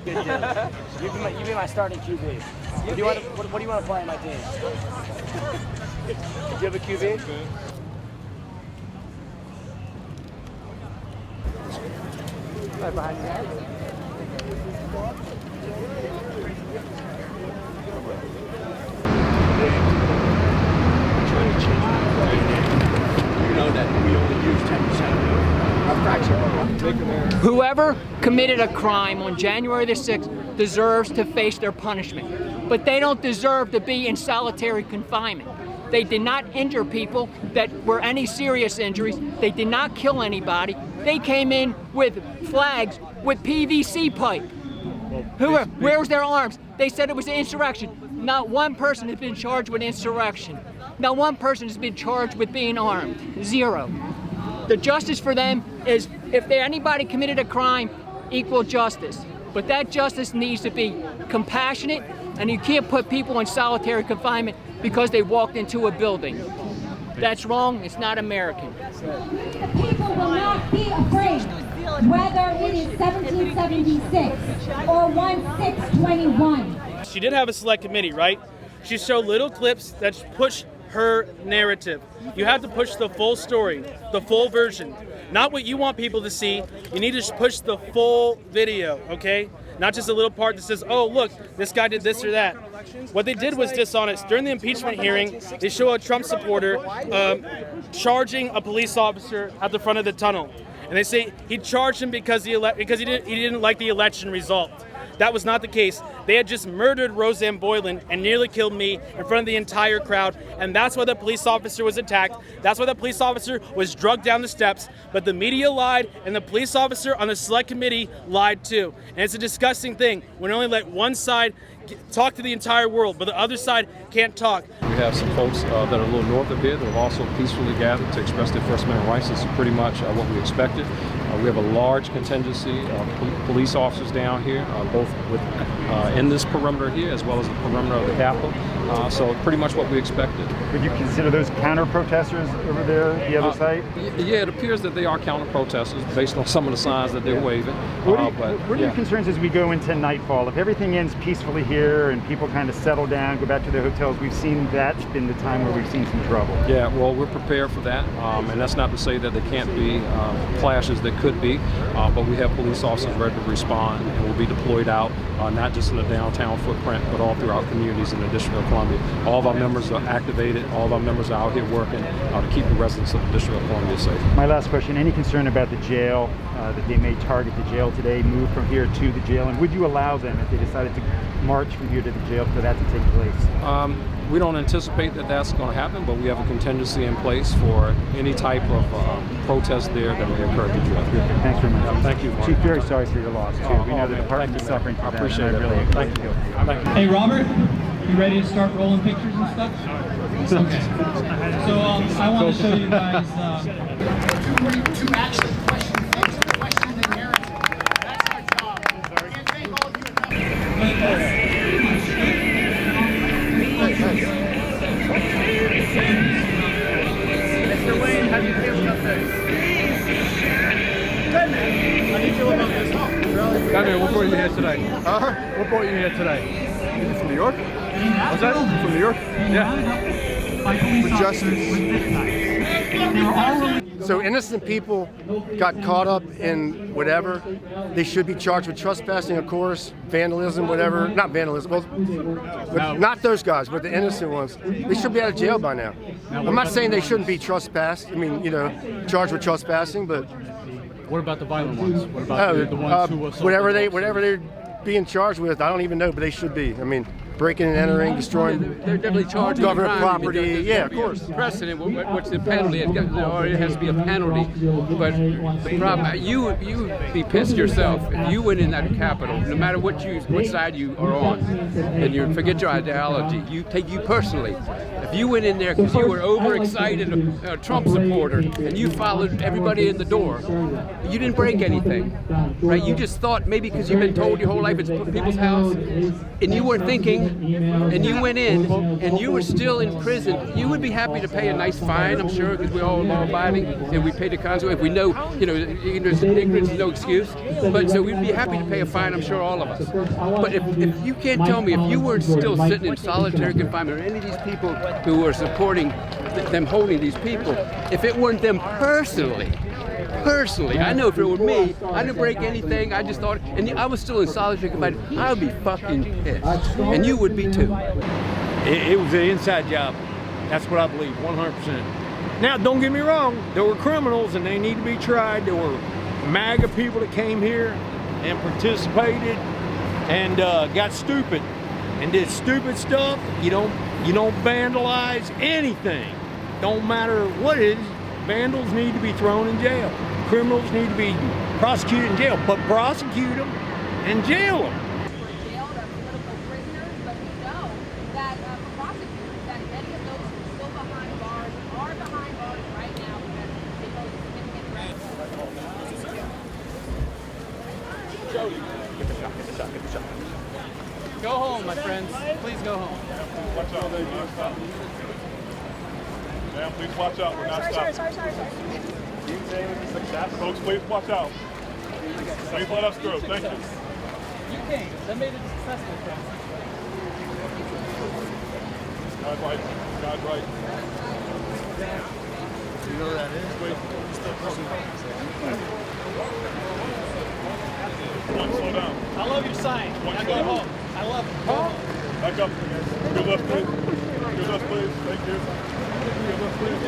You be my starting QB. What do you want to play on my team? Do you have a QB? Right behind you guys. You know that we only use 10% of a fraction. Whoever committed a crime on January the 6th deserves to face their punishment. But they don't deserve to be in solitary confinement. They did not injure people that were any serious injuries. They did not kill anybody. They came in with flags with PVC pipe. Where's their arms? They said it was an insurrection. Not one person has been charged with insurrection. Not one person has been charged with being armed. Zero. The justice for them is if anybody committed a crime, equal justice. But that justice needs to be compassionate, and you can't put people in solitary confinement because they walked into a building. That's wrong. It's not American. The people will not be afraid, whether it is 1776 or 1621. She did have a select committee, right? She showed little clips that push her narrative. You have to push the full story, the full version. Not what you want people to see. You need to push the full video, okay? Not just a little part that says, oh, look, this guy did this or that. What they did was dishonest. During the impeachment hearing, they show a Trump supporter charging a police officer at the front of the tunnel. And they say he charged him because he didn't like the election result. That was not the case. They had just murdered Roseanne Boylan and nearly killed me in front of the entire crowd, and that's why the police officer was attacked. That's why the police officer was drugged down the steps. But the media lied, and the police officer on the select committee lied too. And it's a disgusting thing when only let one side talk to the entire world, but the other side can't talk. We have some folks that are a little north of here that have also peacefully gathered to express their First Amendment rights. This is pretty much what we expected. We have a large contingency of police officers down here, both in this perimeter here as well as the perimeter of the Capitol. So pretty much what we expected. Would you consider those counter-protesters over there, the other side? Yeah, it appears that they are counter-protesters based on some of the signs that they're waving. What are your concerns as we go into nightfall? If everything ends peacefully here and people kind of settle down, go back to their hotels, we've seen that's been the time where we've seen some trouble. Yeah, well, we're prepared for that. And that's not to say that there can't be clashes that could be, but we have police officers ready to respond and will be deployed out, not just in the downtown footprint, but all throughout communities in the District of Columbia. All of our members are activated. All of our members are out here working to keep the residents of the District of Columbia safe. My last question, any concern about the jail, that they may target the jail today, move from here to the jail, and would you allow them, if they decided to march from here to the jail, for that to take place? We don't anticipate that that's going to happen, but we have a contingency in place for any type of protest there that may occur at the jail. Thanks very much. Thank you. Chief, very sorry for your loss, too. We know the department is suffering from that. I appreciate it. Really Thank you. Thank you. Hey, Robert, you ready to start rolling pictures and stuff? Okay. So I want to show you guys. To actually question things, to question the narrative. That's our job. And thank all of you. Mr. Wayne, how do you feel about this? Good, man. How do you feel about this? Batman, what brought you here today? What brought you here today? You from New York? What's that? You from New York? Yeah. For justice. So innocent people got caught up in whatever. They should be charged with trespassing, of course, vandalism, whatever. Not vandalism, but not those guys, but the innocent ones. They should be out of jail by now. I'm not saying they shouldn't be trespassed. I mean, charged with trespassing, but What about the violent ones? What about the ones who assaulted whatever they're being charged with, I don't even know, but they should be. I mean, breaking and entering, destroying they're definitely charged with government crime. property. Yeah, of course. Precedent, what's the penalty? It has to be a penalty. But the problem, you be pissed yourself if you went in that Capitol, no matter what side you are on, and you forget your ideology. You take you personally. If you went in there because you were overexcited, a Trump supporter, and you followed everybody in the door, you didn't break anything, right? You just thought maybe because you've been told your whole life it's people's house, and you weren't thinking and you went in and you were still in prison, you would be happy to pay a nice fine, I'm sure, because we're all law-abiding and we pay the consequence. If we know, ignorance is no excuse. But so we'd be happy to pay a fine, I'm sure, all of us. But if you can't tell me, if you were still sitting in solitary confinement, or any of these people who are supporting them holding these people, if it weren't them personally, I know if it were me, I didn't break anything. I just thought, and I was still in solitary confinement, I would be fucking pissed, and you would be too. It was an inside job. That's what I believe, 100%. Now, don't get me wrong. There were criminals, and they need to be tried. There were MAGA people that came here and participated and got stupid and did stupid stuff. You don't vandalize anything. Don't matter what it is. Vandals need to be thrown in jail. Criminals need to be prosecuted in jail, but prosecute them and jail them. Jailed are political prisoners, but we know that for prosecutors, that many of those who are still behind bars are behind bars right now because they pose a significant threat. Go home, my friends. Please go home. Watch out. Ma'am, please watch out. We're not stopping. Folks, please watch out. Please let us through. Thank you. You came. That made it successful for us. God right. God right. You know what that is? Wait. One, slow down. I love your sign. One, I slow go down. home. I love it. Back up. Good left, please. Good left, please. Thank you. Good left, please.